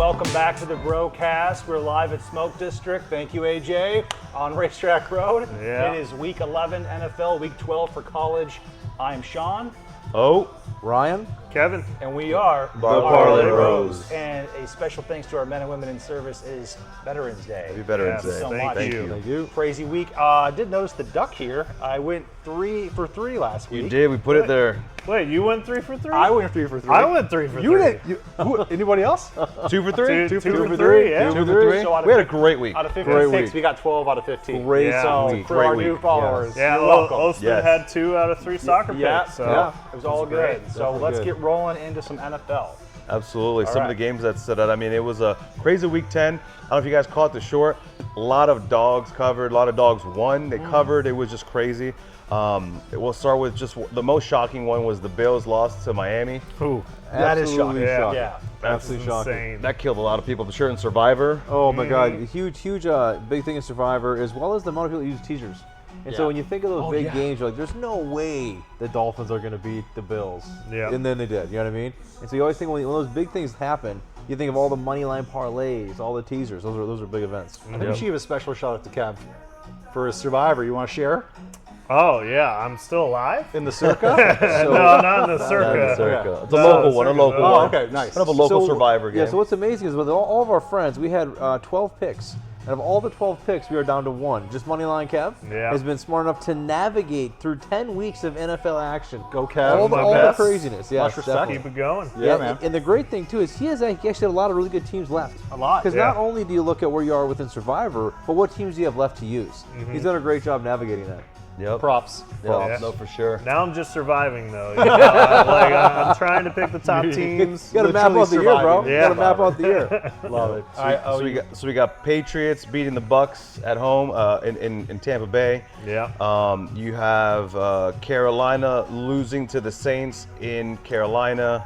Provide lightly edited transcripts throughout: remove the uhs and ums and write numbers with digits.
welcome back to the Brocast. We're live at Smoke District. Thank you, AJ, on Racetrack Road. Yeah. It is Week 11 NFL, Week 12 for college. I'm Sean. Oh, Ryan. Kevin. And we are the Parlay Bros. And a special thanks to our men and women in service is Veterans Day. Happy Veterans Thank you Day. so Thank much. you. you. Crazy week. I did notice the duck here. I went 3 for 3 last week. You did. We put it there. Wait, you went 3 for 3? I went 3 for 3. I went 3 for 3. You did. Anybody else? 2 for 3? Two for for three, 3, yeah. 2 for 3. So out of We had a great week. Out of 15 Great picks, week. we got 12 out of 15. Great Yeah. So week. for Great our week. new followers, Yeah, you're welcome. Osman Yes. had 2 out of 3 soccer Yeah, picks. So. yeah, it was all great. good. So Definitely let's good. get rolling into some NFL. Absolutely. All Some right. of the games that stood out. I mean, it was a crazy week 10. I don't know if you guys caught the short. A lot of dogs covered. A lot of dogs won. They covered. It was just crazy. We'll start with just the most shocking one was the Bills lost to Miami. Ooh, That is Absolutely shocking. shocking. Yeah. that's Absolutely shocking. insane. That killed a lot of people. I'm sure in Survivor. Oh my God, huge big thing in Survivor, as well as the amount of people that use teasers. And so Yeah. when you think of those big games, you're like, there's no way the Dolphins are going to beat the Bills. Yeah. And then they did, you know what I mean? And so you always think when those big things happen, you think of all the money line parlays, all the teasers. Those are big events. I think we should give a special shout out to Kev for his Survivor. You want to share Oh, yeah, I'm still alive? in the circa? No, not in the circa. Circa. It's a No, local one. A Circa. local Oh, one. okay, nice. Kind of a local Survivor game. Yeah, so what's amazing is with all of our friends, we had 12 picks. And of all the 12 picks, we are down to 1. Just Moneyline Kev Yeah. has been smart enough to navigate through 10 weeks of NFL action. Go Kev. All the best. craziness. Yeah, Much respect. definitely. Keep it going. Yeah, man. And the great thing, too, is he actually had a lot of really good teams left. A lot. Because Yeah. not only do you look at where you are within Survivor, but what teams do you have left to use. He's done a great job navigating that. Yep. Props. Yeah, no, for sure. Now I'm just surviving, though. You know? Like, I'm trying to pick the top teams. You got to map Literally out the year, bro. surviving. You got to map out the year. Love it. So we got Patriots beating the Bucks at home in Tampa Bay. Yeah. You have Carolina losing to the Saints in Carolina.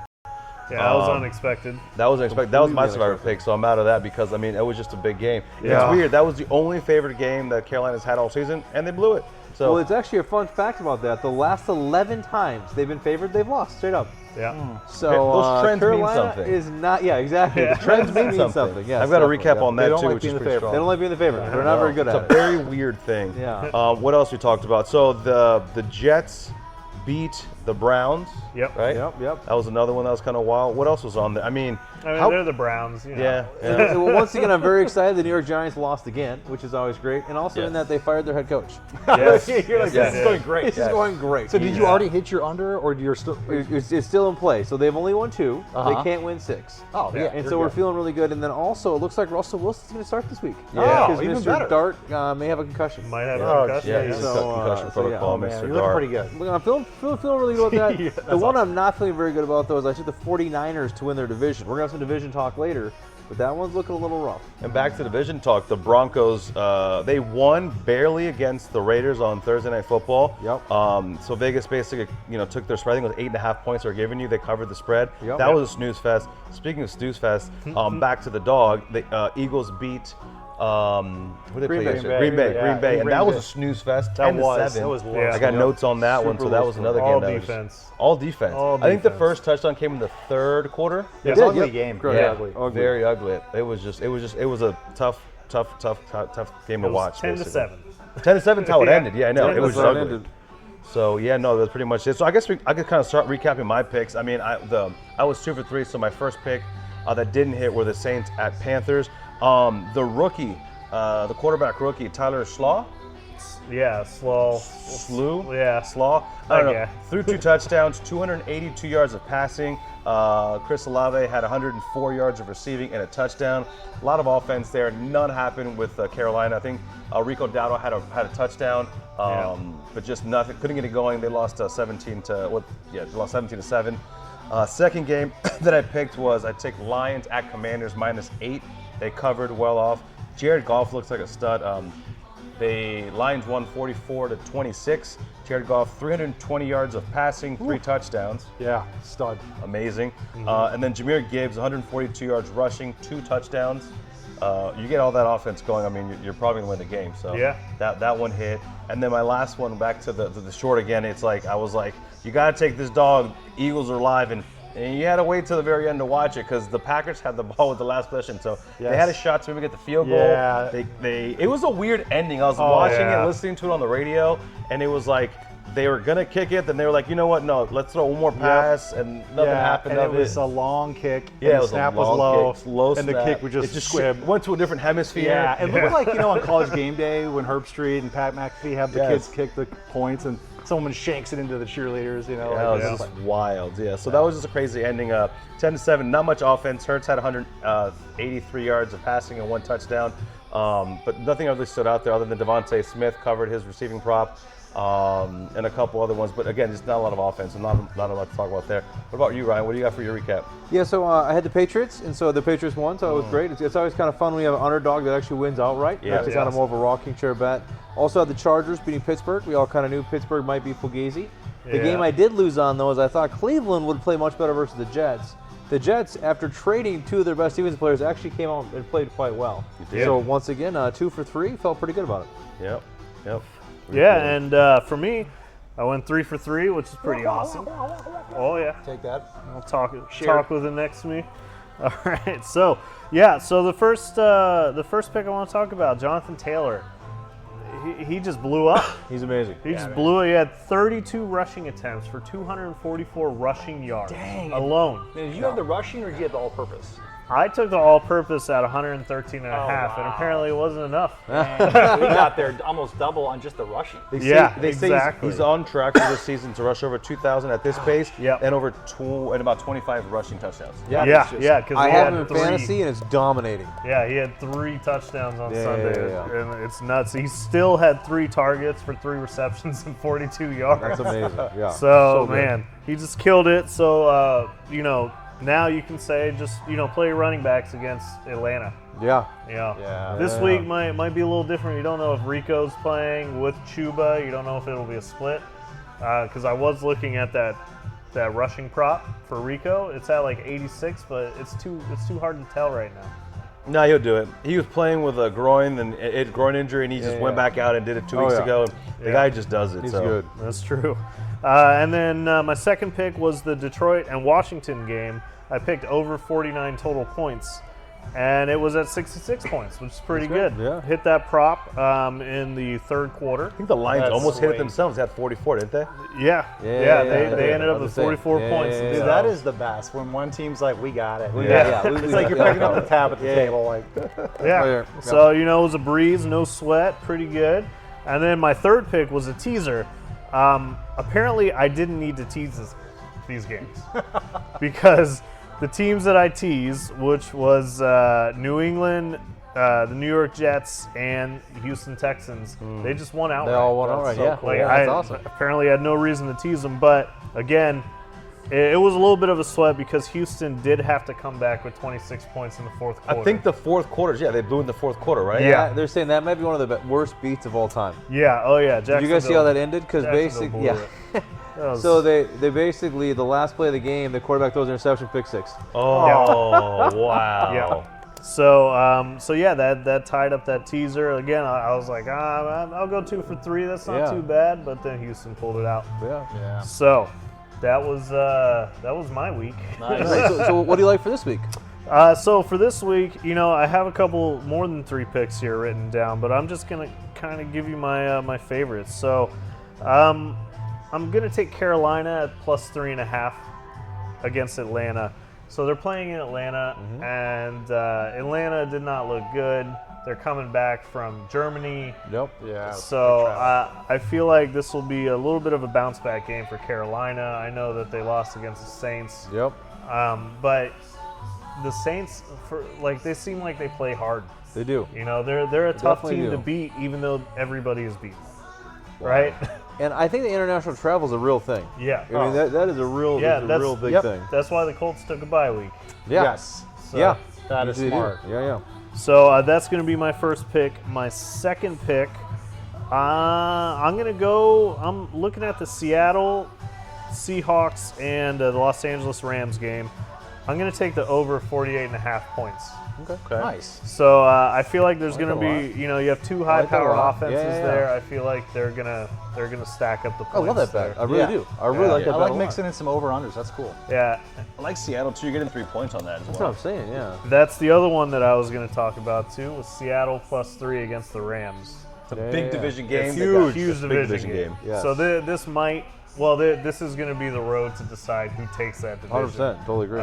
Yeah, that was unexpected. That was unexpected. That was my Completely Survivor unexpected. pick, so I'm out of that because I mean it was just a big game. Yeah. It's weird. That was the only favorite game that Carolina's had all season, and they blew it. So Well, it's actually a fun fact about that. The last 11 times they've been favored, they've lost, straight up. Yeah. So Those trends mean Carolina something. is not, yeah, exactly. Yeah. The trends mean something. something. Yes, I've got a definitely, recap yeah. on that They don't too, like which being is the pretty favorite. strong. They don't like being the favorite. They're not very good It's at a it. very weird thing. Yeah. What else we talked about? So the Jets beat the Browns. Yep. Right. Yep. That was another one that was kind of wild. What else was on there? I mean, They're the Browns. You know. yeah. Well, once again, I'm very excited. The New York Giants lost again, which is always great, and also in Yes. that they fired their head coach. Yes. You're like, Yes, this is going great. This is going great. So did you already hit your under, or you're still? It's still in play. So they've only won 2. Uh-huh. They can't win 6. Oh, yeah. And you're so we're good. feeling really good. And then also, it looks like Russell Wilson's going to start this week. Yeah. Because Oh, even Mr. better. Dart may have a concussion. Might have Oh, a concussion. Yeah, Yeah. he's So, got concussion so, yeah. protocol, Oh, Mr. Man, you're Dart. looking pretty good. Look, I'm feeling really good about that. Yeah, the that's one I'm not feeling very good about, though, is I took the 49ers to win their division. We're going to have some division talk later, but that one's looking a little rough. And back to division talk, the Broncos, they won barely against the Raiders on Thursday Night Football. Yep. So Vegas basically, took their spread. I think it was 8.5 points they were giving you. They covered the spread. Yep. That was a snooze fest. Speaking of snooze fest, back to the dog. The Eagles beat. Who they Green play Bay. yesterday? Green Bay. Yeah, Green Bay, and Green that was Bay. a snooze fest. That 10-7. was Yeah. I got Yep. notes on that one, Super so that low was score. another All game. That defense. All defense. All I think the defense. first touchdown came in the third quarter. It was did, ugly yep. game. Very Yeah. ugly. Very ugly. It was a tough game to watch. 10 to basically. 7. 10-7 is how it Yeah. ended. Yeah, I know. 10 It was that's how it ugly. ended. So yeah, no, that's pretty much it. So I guess I could kind of start recapping my picks. I mean, I was 2 for 3. So my first pick that didn't hit were the Saints at Panthers. The rookie, the quarterback rookie, Tyler Slaw. Yeah, slow. Slew? Yeah. Slaw? I don't know. Okay. Threw 2 touchdowns, 282 yards of passing. Chris Olave had 104 yards of receiving and a touchdown. A lot of offense there. None happened with Carolina. I think Rico Dowdle had a touchdown, but just nothing. Couldn't get it going. They lost 17 to 7. Second game that I picked was I took Lions at Commanders -8. They covered well off. Jared Goff looks like a stud. The Lions won 44-26. Jared Goff, 320 yards of passing, 3 touchdowns. Yeah, stud. Amazing. And then Jahmyr Gibbs, 142 yards rushing, 2 touchdowns. You get all that offense going, I mean, you're probably going to win the game. So Yeah. that one hit. And then my last one, back to the short again, it's like, I was like, you got to take this dog. Eagles are live in And you had to wait till the very end to watch it because the Packers had the ball with the last possession, so they had a shot to maybe get the field goal. Yeah. It was a weird ending. I was watching yeah. it, listening to it on the radio, and it was like they were gonna kick it, then they were like, you know what? No, let's throw one more pass, and nothing happened. And of it was a long kick. Yeah, and it the was snap a was long low, kick, low and the snap. kick was It just squib. went to a different hemisphere. Yeah, it looked like, on College Game Day when Herb Street and Pat McAfee have the kids kick the points and someone shanks it into the cheerleaders, That was just wild. Yeah, so that was just a crazy ending. 10-7, not much offense. Hurts had 183 yards of passing and 1 touchdown, but nothing really stood out there other than Devontae Smith covered his receiving prop. And a couple other ones, but again, just not a lot of offense, and not a lot to talk about there. What about you, Ryan? What do you got for your recap? Yeah, so I had the Patriots, and so the Patriots won, so it was great. It's always kind of fun when you have an underdog that actually wins outright. Yeah. It's kind of more of a rocking chair bet. Also had the Chargers beating Pittsburgh. We all kind of knew Pittsburgh might be fugazi. The game I did lose on, though, is I thought Cleveland would play much better versus the Jets. The Jets, after trading 2 of their best defensive players, actually came out and played quite well. So once again, 2 for 3, felt pretty good about it. Yep. Yeah, and for me, I went 3 for 3, which is pretty awesome. Oh yeah. Take that. I'll talk with it next to me. All right. So the first pick I want to talk about, Jonathan Taylor. He just blew up. He's amazing. He just blew it. He had 32 rushing attempts for 244 rushing yards alone. Did you have the rushing or did you have the all-purpose? I took the all-purpose at 113 and a half, wow. and apparently it wasn't enough. We got there almost double on just the rushing. They exactly. say he's on track for this season to rush over 2,000 at this pace, Yep. and and about 25 rushing touchdowns. Yeah. Because I have him in fantasy, and it's dominating. Yeah, he had 3 touchdowns on Yeah, Sunday, yeah. and it's nuts. He still had 3 targets for 3 receptions and 42 yards. That's amazing. Yeah. So good. man, he just killed it. So now you can say just play your running backs against Atlanta. Yeah. This week might be a little different. You don't know if Rico's playing with Chuba. You don't know if it'll be a split. Because I was looking at that rushing prop for Rico. It's at like 86, but it's too hard to tell right now. No, he'll do it. He was playing with a groin injury, and he just went back out and did it 2 weeks ago. The guy just does it. He's so. good. That's true. And then my second pick was the Detroit and Washington game. I picked over 49 total points, and it was at 66 points, which is pretty good. Yeah. Hit that prop in the third quarter. I think the Lions That's almost hit it sweet. themselves. They had 44, didn't they? Yeah. They ended up with 44 points. Yeah. Dude, that is the best when one team's like, we got it. It's like you're picking up the tab at the table. Like, Yeah. So, it was a breeze, no sweat, pretty good. And then my third pick was a teaser. Apparently, I didn't need to tease these games because the teams that I teased, which was New England, the New York Jets, and Houston Texans, they just won outright. They all won outright, yeah. Like, That's I awesome. apparently had no reason to tease them, but again, it was a little bit of a sweat because Houston did have to come back with 26 points in the fourth quarter. I think the fourth quarter, they blew in the fourth quarter, right? Yeah. They're saying that might be one of the worst beats of all time. Yeah. Oh yeah. Did you guys see how that ended? Because Jacksonville basically, blew it. That was- So they basically, the last play of the game, the quarterback throws an interception, pick 6. Oh, wow. Yeah. So yeah, that tied up that teaser. Again, I was like, I'll go 2 for 3. That's not too bad. But then Houston pulled it out. Yeah. So that was my week. Nice. So what do you like for this week? So for this week, I have a couple more than 3 picks here written down, but I'm just gonna kind of give you my favorites. So I'm gonna take Carolina at plus 3.5 against Atlanta. So they're playing in Atlanta, and Atlanta did not look good. They're coming back from Germany. Nope. yeah. So I feel like this will be a little bit of a bounce back game for Carolina. I know that they lost against the Saints. Yep. But the Saints, they seem like they play hard. They do. They're a tough Definitely team do. to beat, even though everybody is beaten. Right? And I think the international travel is a real thing. Yeah. I mean, that is a real, real big thing. That's why the Colts took a bye week. Yeah. Yes. So, Yeah. That is Usually they do. smart. Yeah. So that's going to be my first pick. My second pick, I'm looking at the Seattle Seahawks and the Los Angeles Rams game. I'm going to take the over 48.5 points. Okay. Nice. So I feel like there's I like going to that a be, you know, you have two I like that a high-powered lot. offenses Yeah. there. I feel like they're gonna stack up the points. I love that bet. there. I really do. I really like that I bet like a lot. mixing in some over-unders. That's cool. Yeah, I like Seattle too. You're getting 3 points on that as That's well. what I'm saying, yeah. that's the other one that I was going to talk about too. Was Seattle +3 against the Rams. It's a Yeah, big yeah. division game. It's They got huge a big division game. Yes. So this might. Well, this is going to be the road to decide who takes that division. 100%. Totally agree.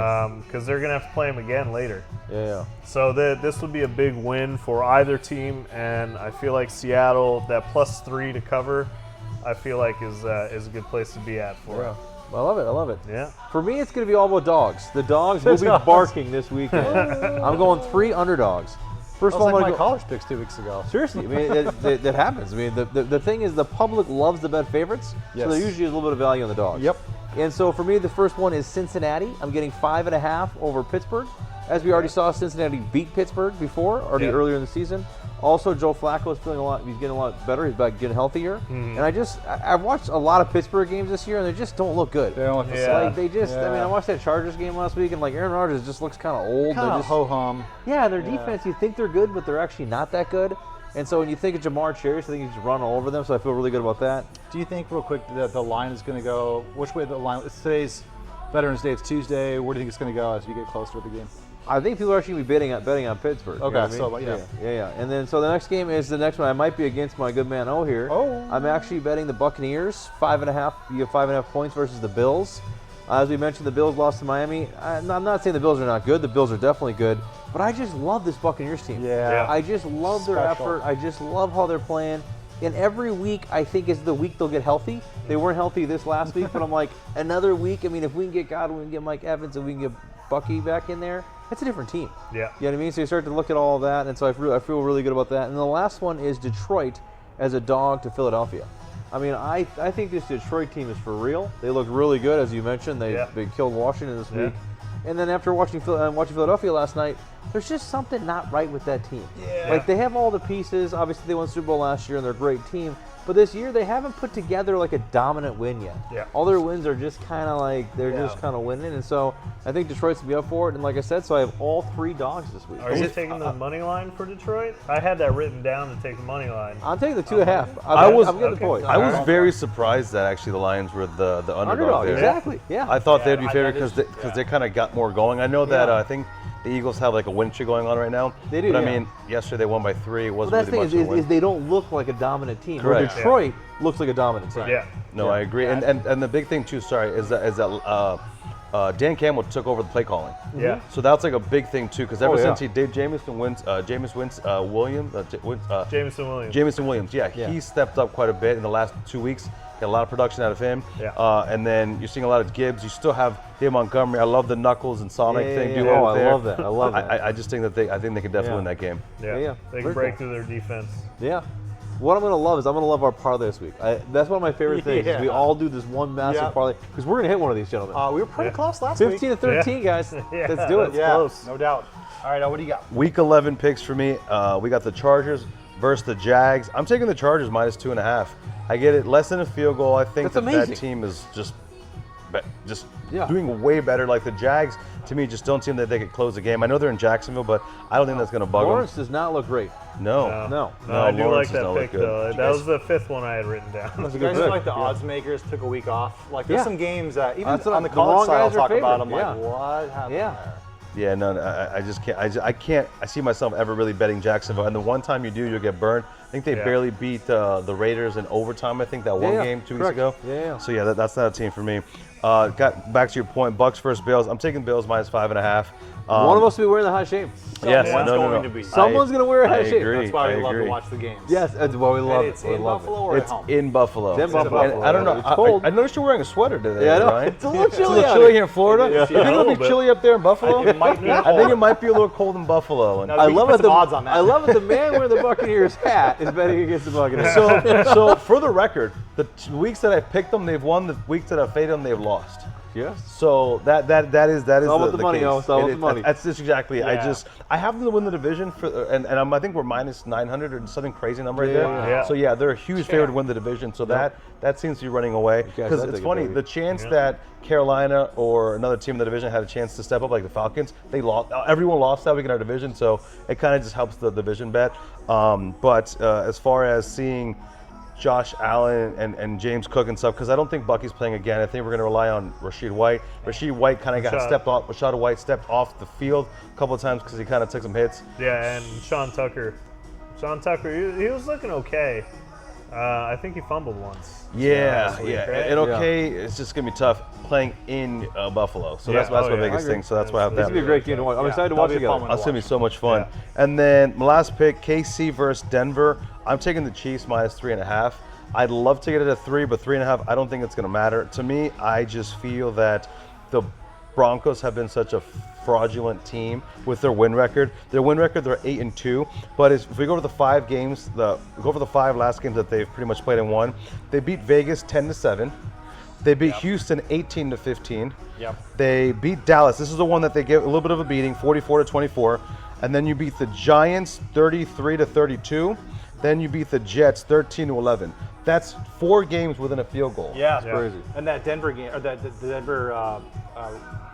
Because they're going to have to play them again later. yeah. So this would be a big win for either team, and I feel like Seattle, that +3 to cover, I feel like is a good place to be at for Yeah. it. I love it. I love it. Yeah. For me, it's going to be all about dogs. The dogs will be barking this weekend. I'm going 3 underdogs. First That of all, was I'm like going my to go. college picks 2 weeks ago. Seriously, I mean, that happens. I mean, the thing is, the public loves the bet favorites, Yes. so there usually is a little bit of value on the dogs. Yep. And so for me, the first one is Cincinnati. I'm getting 5.5 over Pittsburgh. As we already saw, Cincinnati beat Pittsburgh before, already Yep. earlier in the season. Also, Joe Flacco is feeling he's getting a lot better. He's back getting healthier. And I've watched a lot of Pittsburgh games this year, and they just don't look good. They don't look the Yeah. same. Like they just, I mean, I watched that Chargers game last week, and like Aaron Rodgers just looks kind of old. Kind They're of just- ho-hum. yeah, their defense, you think they're good, but they're actually not that good. And so when you think of Jamar Chase, I think he's run all over them, so I feel really good about that. Do you think, real quick, that the line is going to go, which way the line, today's Veterans Day, it's Tuesday, where do you think it's going to go as you get closer to the game? I think people are actually going to be betting on Pittsburgh. You Okay, know what I so, mean? yeah. Yeah. And then, so the next game is the next one. I might be against my good man O here. Oh. I'm actually betting the Buccaneers, 5.5. You get 5.5 points versus the Bills. As we mentioned, the Bills lost to Miami. I'm not saying the Bills are not good. The Bills are definitely good. But I just love this Buccaneers team. Yeah. I just love their Special. effort. I just love how they're playing. And every week, I think, is the week they'll get healthy. They weren't healthy this last week, but I'm like, another week. I mean, if we can get Godwin, we can get Mike Evans, and we can get Bucky back in there, it's a different team. Yeah. You know what I mean? So you start to look at all of that, and so I feel really good about that. And the last one is Detroit as a dog to Philadelphia. I mean, I think this Detroit team is for real. They look really good, as you mentioned. They killed Washington this Yeah. week. And then after watching Philadelphia last night, there's just something not right with that team. Yeah. Like, they have all the pieces. Obviously, they won the Super Bowl last year, and they're a great team. But this year, they haven't put together like a dominant win yet. Yeah. All their wins are just kind of like, they're Yeah. just kind of winning. And so I think Detroit's going to be up for it. And like I said, so I have all 3 dogs this week. Are you taking the money line for Detroit? I had that written down to take the money line. I'm taking the 2.5. I was- I'm getting the okay. point. I was very surprised that actually the Lions were the underdog, Underdog, there. exactly. Yeah. I thought they'd be Yeah, favored that is- because they kind of got more going. I know that Yeah. I think the Eagles have like a win streak going on right now. They do, But yeah. I mean, yesterday they won by 3. It Well, wasn't that's the really thing much of a win. is they don't look like a dominant team. Where Correct. Detroit looks like a dominant team. Yeah. No, I agree. And the big thing too, sorry, is that Dan Campbell took over the play calling. Yeah. So that's like a big thing too, because ever Oh, yeah. since he did Jameson Williams, Jameson Williams. Jameson Williams, yeah, he stepped up quite a bit in the last 2 weeks. Got a lot of production out of him. Yeah. And then you're seeing a lot of Gibbs. You still have Dave Montgomery. I love the Knuckles and Sonic Yeah, thing. yeah, duo yeah. Oh, I there. love that. I love that. I just think that I think they can definitely Yeah. win that game. Yeah. Yeah. They Very can break cool. through their defense. Yeah. What I'm going to love is I'm going to love our parlay this week. That's one of my favorite things. Is we Yeah. all do this one massive Yeah. parlay because we're going to hit one of these, gentlemen. We were pretty Yeah. close last 15 week. to 13, guys. Yeah, Let's do it. that's Yeah, close. no doubt. All right, what do you got? Week 11 picks for me. We got the Chargers versus the Jags. I'm taking the Chargers minus 2.5. I get it less than a field goal. I think That's that amazing. team is just Yeah. doing way better. Like the Jags, to me, just don't seem that they could close the game. I know they're in Jacksonville, but I don't think that's going to bug Lawrence does not look great. them. No. No. No, I do Lawrence like does not that look pick, good. though. That was the 5th one I had written down. That's a You good guys pick. feel like the Yeah. odds makers took a week off? Like, there's Yeah. some games that even That's what on the the wrong college side, I'll guys are talk about. favored. I'm Yeah. like, what happened Yeah. there? Yeah, no, I just can't. I can't. I see myself ever really betting Jacksonville, and the one time you do, you'll get burned. I think they Yeah. barely beat the Raiders in overtime. I think that one Yeah, game 2 weeks correct. ago. Yeah. So yeah, that's not a team for me. Got back to your point, Bucks versus Bills. I'm taking Bills minus 5.5. One of us will be wearing the hot shame. Yes, Someone's no. going to be. Someone's going to wear a I hat shape. agree. That's why we I love to agree. watch the games. Yes, that's why we love And it. it's We in love Buffalo it. or It's at home? in Buffalo. It's in Buffalo. And I don't know. It's cold. I noticed you're wearing a sweater today, Yeah, I know. Ryan. It's a little It's a chilly little out chilly here. here in Florida. Yeah. You think A it'll little be bit. chilly up there in Buffalo? It might be I think it might be a little cold in Buffalo. And No, I we can love put it. some odds on that. I love it. The man wearing the Buccaneers hat is betting against the Buccaneers. so for the record, the weeks that I picked them, they've won. The weeks that I've faded them, they've lost. Yes. So that is all about the money, case. it's all about the money. That's just exactly. Yeah. I have them to win the division and I think we're minus 900 or something crazy number right there. Yeah. So yeah, they're a huge favorite to win the division. So that seems to be running away because I'd it's take it, funny. baby. The chance that Carolina or another team in the division had a chance to step up, like the Falcons, they lost. Everyone lost that week in our division, so it kind of just helps the division bet. But as far as seeing Josh Allen and James Cook and stuff, because I don't think Bucky's playing again. I think we're going to rely on Rashid White. Rashid White kind of got stepped off. Rashad White stepped off the field a couple of times because he kind of took some hits. Yeah, and Sean Tucker, he was looking okay. I think he fumbled once. Yeah, week, yeah. right? And okay, it's just going to be tough playing in Buffalo. So that's my biggest thing. So that's why I have This that. will be a great game to watch. I'm excited to watch it together. That's going to be so much fun. And then my last pick, KC versus Denver. I'm taking the Chiefs minus 3.5. I'd love to get it at 3, but 3.5, I don't think it's going to matter. To me, I just feel that the Broncos have been such a fraudulent team with their win record. Their win record, they're 8-2. But if we go over the 5 games, go over the 5 last games that they've pretty much played and won. They beat Vegas 10-7. They beat Houston 18-15. Yep. They beat Dallas. This is the one that they gave a little bit of a beating, 44-24. And then you beat the Giants 33-32. Then you beat the Jets 13-11. That's 4 games within a field goal. Yeah, It's crazy. And that Denver game, or the Denver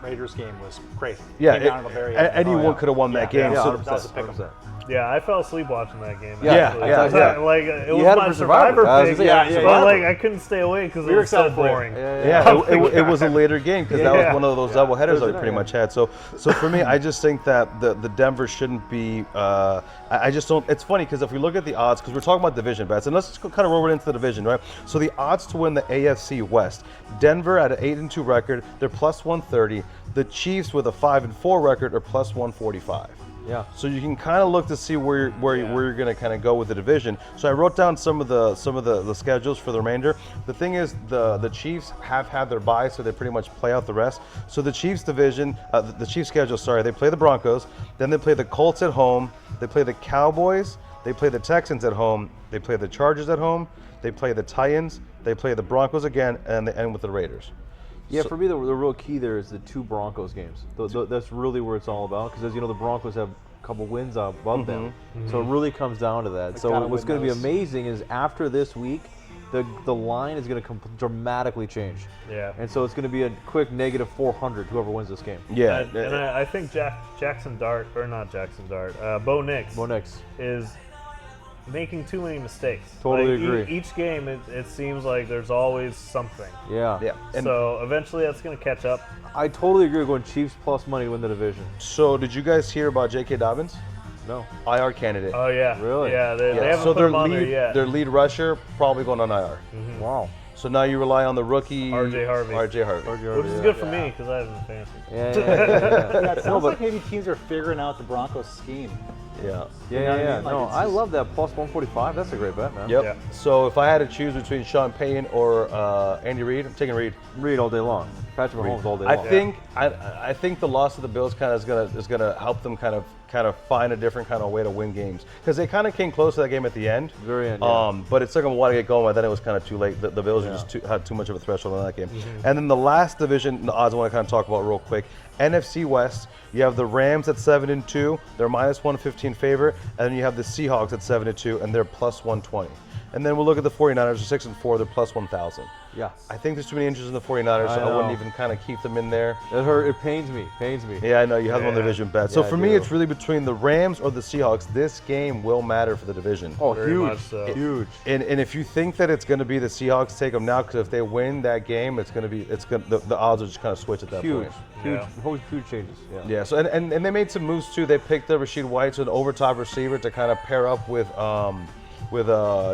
Raiders game was crazy. Yeah, Came down to the very end. anyone could have won that game. Yeah, So that was a pick 'em. 100%. Yeah, I fell asleep watching that game. Yeah, actually. yeah. Like it You was had it my for Survivor. I was pick. gonna say, But like I couldn't stay awake because it were was so excited for it. boring. It was a later game because that was Yeah. one of those double headers that we Yeah. pretty much had. So for me, I just think that the Denver shouldn't be. I just don't. It's funny because if we look at the odds, because we're talking about division bets, and let's just kind of roll it into the division, right? So the odds to win the AFC West, Denver at an 8-2 record, they're plus 130. The Chiefs with a 5-4 record are plus 145. Yeah. So you can kind of look to see where you're going to kind of go with the division. So I wrote down some of the schedules for the remainder. The thing is, the Chiefs have had their bye, so they pretty much play out the rest. So the Chiefs division, the Chiefs schedule, they play the Broncos, then they play the Colts at home, they play the Cowboys, they play the Texans at home, they play the Chargers at home, they play the Titans, they play the Broncos again, and they end with the Raiders. Yeah, for me, the real key there is the 2 Broncos games. That's really where it's all about, because as you know, the Broncos have a couple wins above them. So it really comes down to that. So what's going to be amazing is after this week, the line is going to dramatically change. Yeah. And so it's going to be a quick negative 400, whoever wins this game. Yeah. And I think Bo Nix is making too many mistakes. Totally Like, agree. Each game, it seems like there's always something. Yeah. Yeah. And So eventually that's going to catch up. I totally agree with going Chiefs plus money to win the division. so did you guys hear about J.K. Dobbins? No. IR candidate. Oh, yeah. Really? Yeah, they haven't So put him on there yet. their lead rusher probably going on IR. Wow. So now you rely on the rookie RJ Harvey. RJ Which is good for me because I have him in fantasy. Yeah. It sounds like maybe teams are figuring out the Broncos scheme. Yeah. Yeah. Like, No, it's I just- love that plus 145. That's a great bet, man. Yep. Yeah. So if I had to choose between Sean Payton or Andy Reid, I'm taking Reid. Read all day long. Patrick Mahomes all day long. I think the loss of the Bills kind of is gonna help them kind of find a different kind of way to win games because they kind of came close to that game at the end. Very end, yeah. But it took them a while to get going. But then it was kind of too late. The Bills had too much of a threshold on that game. And then the last division, the odds I want to kind of talk about real quick. NFC West, you have the Rams at 7-2. They're minus 115 favorite, and then you have the Seahawks at 7-2, and they're plus 120. And then we'll look at the 49ers, 6-4, they're plus 1,000. Yeah. I think there's too many injuries in the 49ers, so I wouldn't even kind of keep them in there. It pains me. Yeah, I know you have them on the division bet. So Yeah, for I me, do. it's really between the Rams or the Seahawks. This game will matter for the division. Oh, Very huge. much so. Huge. And if you think that it's going to be the Seahawks, take them now because if they win that game, the odds will just kind of switch at that Huge. point. Huge changes. Yeah. Yeah. So and they made some moves too. They picked the Rashid White, so an overtop receiver to kind of pair up with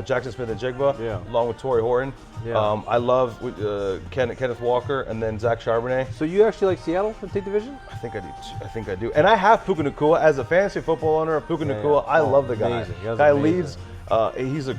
Jackson Smith and Jigba, along with Torrey Horton. Yeah. I love Kenneth Walker and then Zach Charbonnet. So you actually like Seattle to take division? I think I do. And I have Puka Nacua as a fantasy football owner of Puka Nacua. I love the guy. Amazing. That's Guy amazing. leads. He's a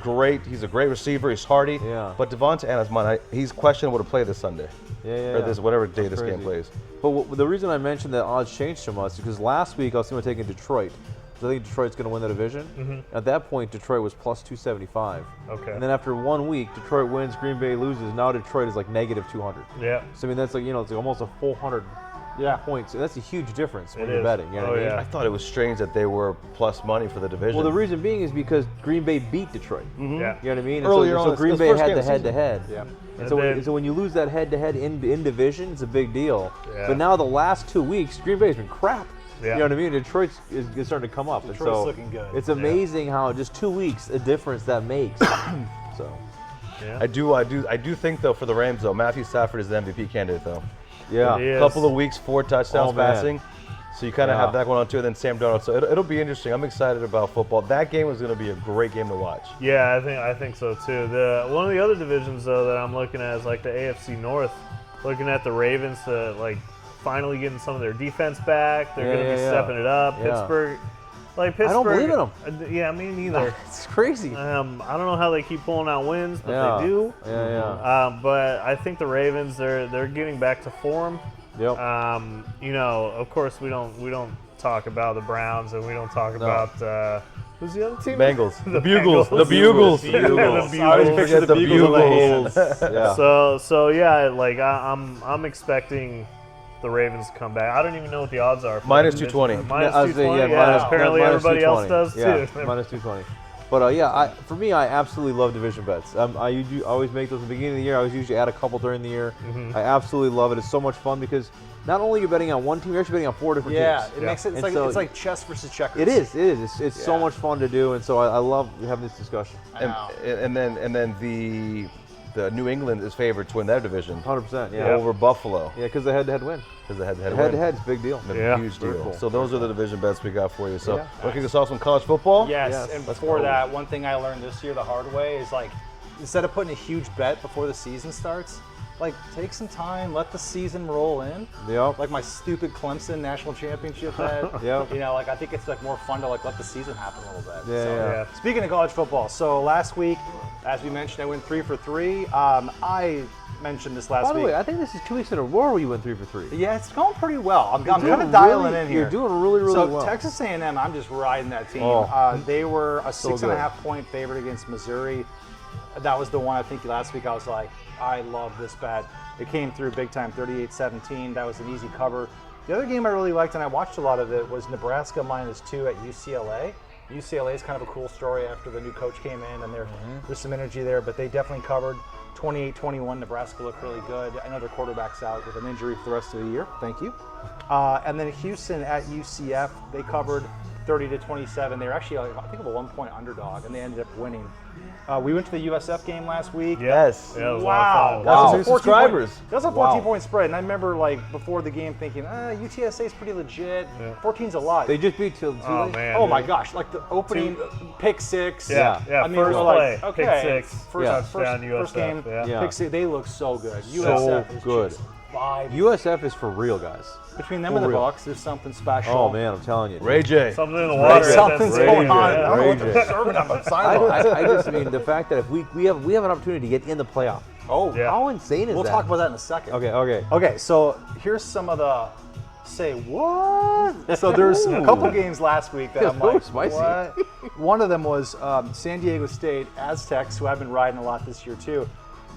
great receiver. He's hardy. Yeah. But Devonta Adams, he's questionable to play this Sunday. Yeah. Or this whatever day this game crazy. plays. But the reason I mentioned that odds changed so much is because last week I was thinking of taking Detroit. because I think Detroit's going to win the division. At that point, Detroit was plus 275. Okay. And then after 1 week, Detroit wins, Green Bay loses. Now Detroit is like negative 200. Yeah. So I mean, that's like it's like almost a full 100 points. And that's a huge difference when you're betting. You know what I mean? I thought it was strange that they were plus money for the division. Well, the reason being is because Green Bay beat Detroit. Yeah. You know what I mean? And Earlier so on, Green it's Bay first had game the of the season. head-to-head. Yeah. And And so when you lose that head-to-head in division, it's a big deal. Yeah. But now the last 2 weeks, Green Bay's been crap. Yeah. You know what I mean? Detroit is starting to come up. Detroit's and so looking good. It's amazing how just 2 weeks a difference that makes. So Yeah. I do think though for the Rams though, Matthew Stafford is the MVP candidate though. yeah, It is. Couple of weeks, 4 touchdowns Oh, man. passing. So you kind of Yeah. have that going on too, and then Sam Darnold. So it'll be interesting. I'm excited about football. That game is going to be a great game to watch. Yeah, I think so too. One of the other divisions though that I'm looking at is like the AFC North. Looking at the Ravens to like finally getting some of their defense back. They're going to be stepping it up. Yeah. Pittsburgh, Pittsburgh. don't believe in them. Yeah, me neither. it's crazy. I don't know how they keep pulling out wins, but Yeah. they do. Yeah. But I think the Ravens they're getting back to form. Yep. Of course we don't talk about the Browns and we don't talk about who's the other team? Bengals, the Bugles, Bengals. the Bugles. The Bugles. I always picture the Bugles. yeah. So yeah, like I'm expecting the Ravens to come back. I don't even know what the odds are. For Minus the division. 220. Minus I was saying, 220. yeah, minus- Apparently minus everybody else 220. does too. Yeah, minus 220. But for me, I absolutely love division bets. I always make those at the beginning of the year. I always usually add a couple during the year. I absolutely love it. It's so much fun because not only are you betting on one team, you're actually betting on 4 different teams. It makes it. It's And like so- it's like chess versus checkers. It is. It's so Yeah. much fun to do, and so I love having this discussion. And then the New England is favored to win their division 100%. Yeah. over Buffalo Yeah, because the head-to-head win. because the head-to-head win. Head-to-head's a big deal. Yeah. Huge Very deal. cool. So those are the division bets we got for you. So Yeah. we'll kick us off some college football. Yes, Yes, and let's before go. that, one thing I learned this year the hard way is like, instead of putting a huge bet before the season starts, like take some time, let the season roll in. Yep. Like my stupid Clemson national championship bet. Yep. I think it's like more fun to like let the season happen a little bit. Yeah, yeah. Yeah. Speaking of college football, so last week, as we mentioned, I went 3 for 3. I mentioned this last By the week. way, I think this is 2 weeks in a row where you went 3 for 3. Yeah, it's going pretty well. I'm kind doing of dialing really- in here. you're doing really, really so well. Texas A&M, I'm just riding that team. Oh. They were a So 6.5 point favorite against Missouri. That was the one I think last week I was like, I love this bet. It came through big time, 38-17. That was an easy cover. The other game I really liked, and I watched a lot of it, was Nebraska -2 at UCLA. UCLA is kind of a cool story after the new coach came in, and there's some energy there, but they definitely covered. 28-21, Nebraska looked really good. I know their quarterback's out with an injury for the rest of the year. Thank you. And then Houston at UCF, they covered 30-27. They were actually, I think, a 1-point underdog, and they ended up winning. We went to the USF game last week. Yes. Yeah, it was Wow. a lot of fun. That's That new was a 14 subscribers. Point, that was a 14-point spread, and I remember before the game thinking, UTSA is pretty legit. 14's a lot. They just beat Tulane. Oh man. Oh my gosh! Like the opening pick 6. Yeah. I mean, First we're play, like, okay, pick 6. First, Yeah. first USF, game, yeah. pick 6. They look so good. So USF is good. just vibe. USF is for real, guys. Between them for and the real. Bucks, there's something special. Oh man, I'm telling you. Ray J. Something in the water. Something's That's going on. yeah. I don't know what Ray they're J. serving on the I sideline. just mean the fact that if we have an opportunity to get in the playoff. Oh, Yeah. How insane is we'll that? talk about that in a second. Okay. Okay, so here's some of the say what? So there's a couple games last week that I'm Those like, spicy. what? One of them was San Diego State Aztecs, who I've been riding a lot this year too.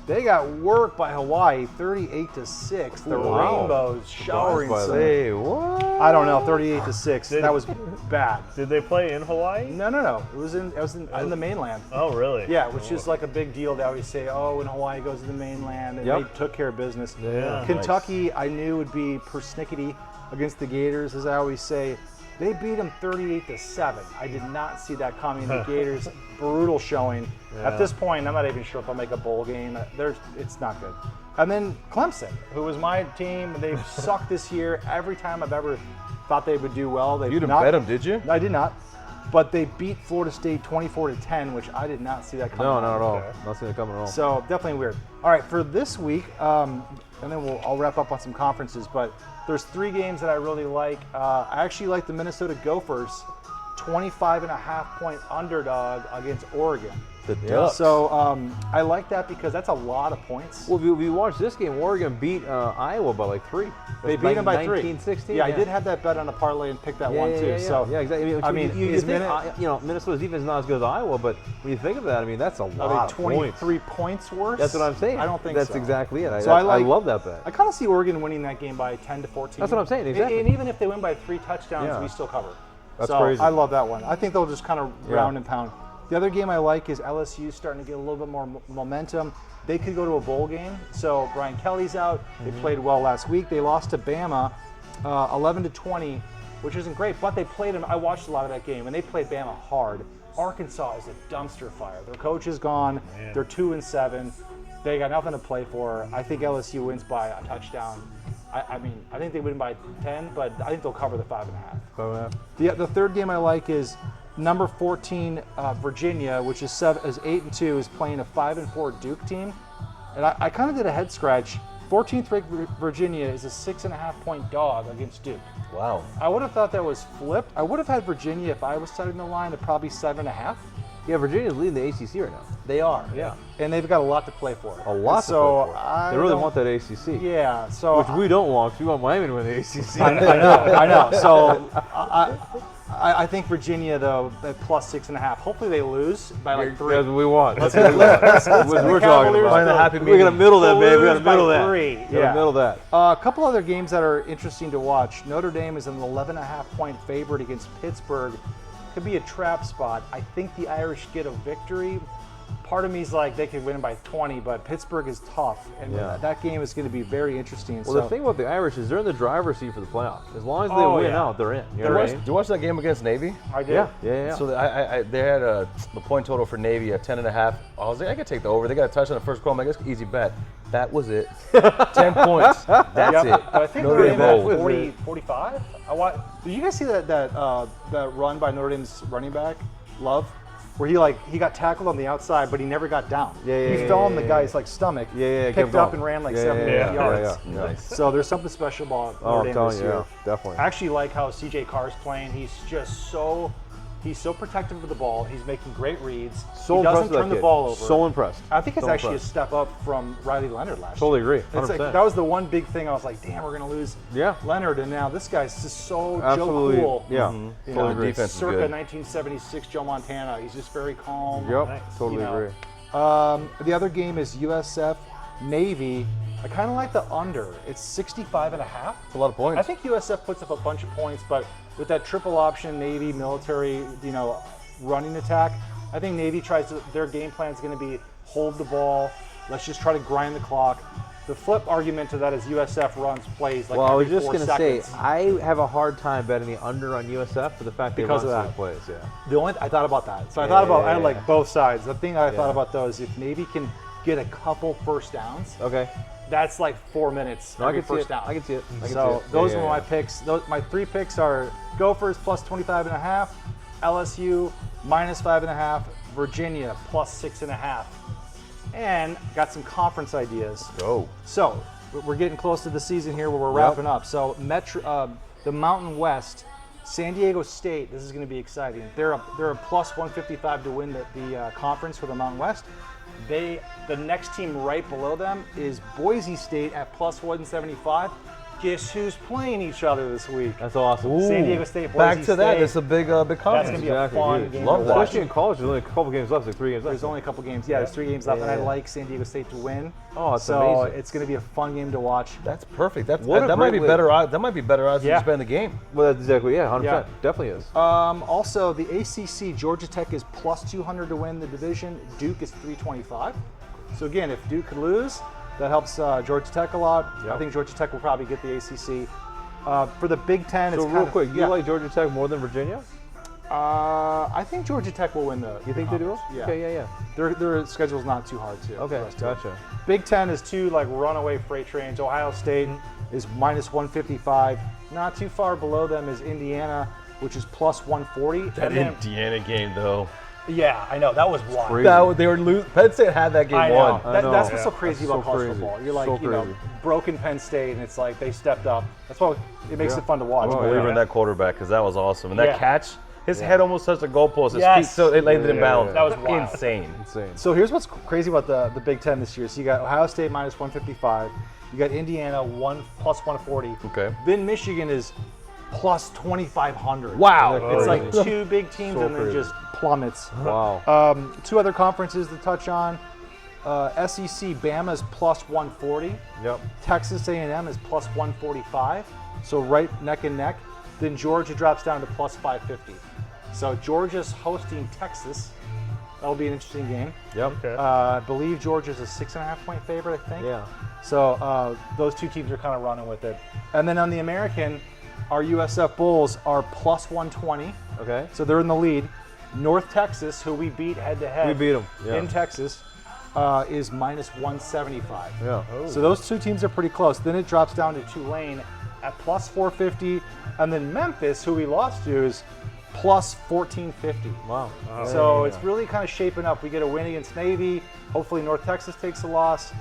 They got worked by Hawaii, 38-6. The Wow. Rainbows showering. by some- that. Say what? I don't know, 38-6. That was bad. Did they play in Hawaii? No. It was in the mainland. Oh really? Yeah, which is like a big deal. They always say, oh, when Hawaii goes to the mainland, and Yep. they took care of business. Yeah. Kentucky, I knew would be persnickety against the Gators, as I always say. They beat them 38-7. I did not see that coming. The Gators, brutal showing. At this point, I'm not even sure if I'll make a bowl game. It's not good. And then Clemson, who was my team, they've sucked this year. Every time I've ever thought they would do well, they've You didn't not. bet them, did you? I did not. But they beat Florida State 24-10, which I did not see that coming. No, not at all. Okay. Not seeing it coming at all. So definitely weird. All right, for this week, and then I'll wrap up on some conferences. But there's 3 games that I really like. I actually like the Minnesota Gophers 25.5-point underdog against Oregon. The Ducks. So I like that because that's a lot of points. Well, if we watched this game, Oregon beat Iowa by like 3. They beat them by 3. 19-16. Yeah, I did have that bet on the parlay and picked that one too. So yeah, exactly. I mean, you think, Minnesota's defense is not as good as Iowa, but when you think of that, I mean, that's a lot are of they points. 23 points worse? That's what I'm saying. I don't think that's so. That's exactly it. So I love that bet. I kind of see Oregon winning that game by 10 to 14. That's what I'm saying, exactly. And even if they win by 3 touchdowns, we still cover. That's so crazy. I love that one. I think they'll just kind of round and pound. The other game I like is LSU starting to get a little bit more momentum. They could go to a bowl game. So Brian Kelly's out. They played well last week. They lost to Bama 11-20, which isn't great, but they played them. I watched a lot of that game, and they played Bama hard. Arkansas is a dumpster fire. Their coach is gone. Man. They're 2-7. They got nothing to play for. I think LSU wins by a touchdown. I mean, I think they win by 10, but I think they'll cover the 5.5. The third game I like is number 14 Virginia, which is 8-2, is playing a 5-4 Duke team, and I kind of did a head scratch. 14th ranked Virginia is a 6.5-point dog against Duke. Wow. I would have thought that was flipped. I would have had Virginia if I was setting the line at probably 7.5. Yeah, Virginia's leading the ACC right now. They are. Yeah. And they've got a lot to play for. A lot to play for. They really want that ACC. Yeah. So which we don't want. We want Miami to win the ACC. I know. So I think Virginia, though, at plus 6.5. Hopefully they lose by like 3. That's what we want. Let's what we're talking about. Find the happy We're going to middle that, baby. We're going to middle that. 3. We're going to middle that. A couple other games that are interesting to watch. Notre Dame is an 11.5-point favorite against Pittsburgh. Could be a trap spot. I think the Irish get a victory. Part of me is like they could win by 20, but Pittsburgh is tough, and that game is going to be very interesting. Well, the thing about the Irish is they're in the driver's seat for the playoffs. As long as they win out, they're in. You know what I mean? Did you watch that game against Navy? I did. Yeah. So they had the point total for Navy at 10.5. I was like, I could take the over. They got a touchdown the first quarter. I guess easy bet. That was it. 10 points. That's it. But I think Notre Notre Dame had Dame 40, 45. Did you guys see that run by Notre Dame's running back, Love? Where he got tackled on the outside, but he never got down. He fell on the guy's stomach. Picked up and ran like 70 yards. Yeah. Nice. So there's something special about Notre Dame this year. Definitely. I actually like how CJ Carr's playing. He's just so protective of the ball. He's making great reads. He doesn't turn the ball over. So impressed. I think it's actually a step up from Riley Leonard last year. Totally agree. 100%. It's like, that was the one big thing. I was like, damn, we're going to lose Leonard. And now this guy's just so Joe Cool. Yeah. Totally agree. Defense is circa good. 1976 Joe Montana. He's just very calm. Yep. Totally agree. The other game is USF Navy. I kind of like the under. It's 65.5. It's a lot of points. I think USF puts up a bunch of points, but with that triple option Navy military, running attack, I think Navy their game plan is going to be hold the ball. Let's just try to grind the clock. The flip argument to that is USF runs plays like I was every just 4 going to say, seconds. I have a hard time betting the under on USF for the fact they run some plays. Yeah. I thought about that. So I like both sides. The thing I thought about though is if Navy can get a couple first downs. Okay. That's like 4 minutes every first down. I can see it. Those were my picks. My 3 picks are Gophers plus 25.5, LSU minus 5.5, Virginia plus 6.5, and got some conference ideas. Go. So we're getting close to the season here where we're wrapping up. So the Mountain West, San Diego State. This is going to be exciting. They're a plus 155 to win the conference for the Mountain West. The next team right below them is Boise State at plus 175. Guess who's playing each other this week? That's awesome. San Diego State, Boise Back to State. that. It's a big conference. That's going to be a fun game Love to that. watch. Especially in college, there's only a couple games left, like 3 games left. There's only a couple games. Yeah, there's 3 games left, and I like San Diego State to win. Oh, it's so amazing. it's going to be a fun game to watch. That's perfect. That What a might be great way- better odds. That might be better odds than to spend the game. Well, that's exactly, 100%. Yeah. Definitely is. Also, the ACC, Georgia Tech is plus 200 to win the division. Duke is 325. So again, if Duke could lose, that helps Georgia Tech a lot. I think Georgia Tech will probably get the ACC. For the Big Ten, it's real quick, you like Georgia Tech more than Virginia? I think Georgia Tech will win the. You think they do? Yeah. Okay, yeah. Their schedule's not too hard too. Okay, gotcha. Big Ten is 2 runaway freight trains. Ohio State is minus 155. Not too far below them is Indiana, which is plus 140. That Indiana game, though. Yeah, I know. That was wild. Crazy. They were losing. Penn State had that game I know. won. That's what's so crazy That's about so college crazy. football. You're like, So crazy. broken Penn State, and it's like they stepped up. That's why it makes it fun to watch. I'm a believer in that quarterback because that was awesome. And that catch, His head almost touched the goalpost. His Yes. feet, so it landed in Yeah. bounds. That was wild. insane. Insane. So here's what's crazy about the Big Ten this year. So you got Ohio State minus 155. You got Indiana plus 140. Okay. Then Michigan is plus 2,500. Wow. It's Oh, like yeah. two big teams So and then crazy. just plummets. Wow. Two other conferences to touch on. SEC Bama's plus 140. Yep. Texas A&M is plus 145. So right neck and neck. Then Georgia drops down to plus 550. So Georgia's hosting Texas. That'll be an interesting game. Yep. Okay. I believe Georgia's a 6.5-point favorite, I think. Yeah. So those two teams are kind of running with it. And then on the American, our USF Bulls are plus 120. Okay. So they're in the lead. North Texas, who we beat head-to-head We beat 'em, yeah. in Texas, is minus 175. Yeah. So those two teams are pretty close. Then it drops down to Tulane at plus 450. And then Memphis, who we lost to, is plus 1450. Wow. So it's really kind of shaping up. We get a win against Navy. Hopefully North Texas takes a loss.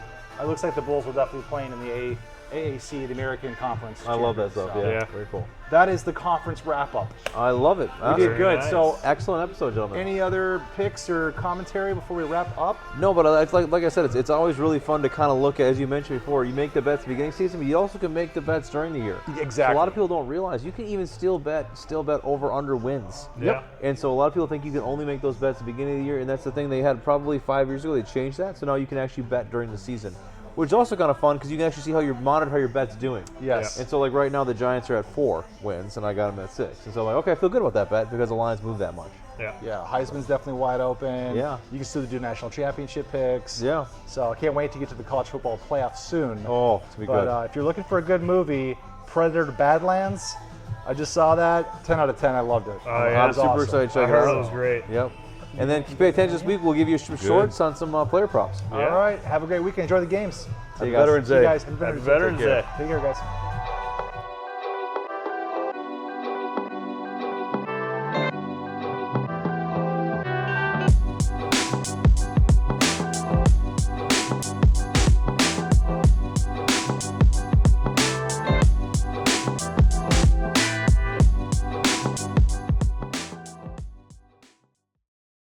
It looks like the Bulls will definitely be playing in the AAC, the American Conference. I love that Champions. stuff. So Yeah. Yeah. Very cool. That is the conference wrap-up. I love it. We did good. nice. So Excellent episode, gentlemen. any other picks or commentary before we wrap up? No, but it's like I said, it's always really fun to kind of look at, as you mentioned before, you make the bets at the beginning of the season, but you also can make the bets during the year. Exactly. So a lot of people don't realize you can even still bet over under wins. Yeah. And so a lot of people think you can only make those bets at the beginning of the year, and that's the thing they had probably 5 years ago. They changed that, so now you can actually bet during the season, which is also kind of fun because you can actually see how monitor how your bet's doing. Yes. And so like right now the Giants are at 4 wins, and I got them at 6. And so I'm like, okay, I feel good about that bet because the lines move that much. Yeah. Yeah, Heisman's definitely wide open. Yeah. You can still do national championship picks. Yeah. So I can't wait to get to the college football playoff soon. Oh, it's gonna be But good. if you're looking for a good movie, Predator Badlands, I just saw that. 10 out of 10. I loved it. Oh, yeah. I'm It was super awesome. excited to check I it heard out. it was great. Yep. And then pay attention this week. We'll give you shorts on some player props. All right. Have a great weekend. Enjoy the games. See you Veterans See you Day. guys. Happy Veterans Day. Take care, guys.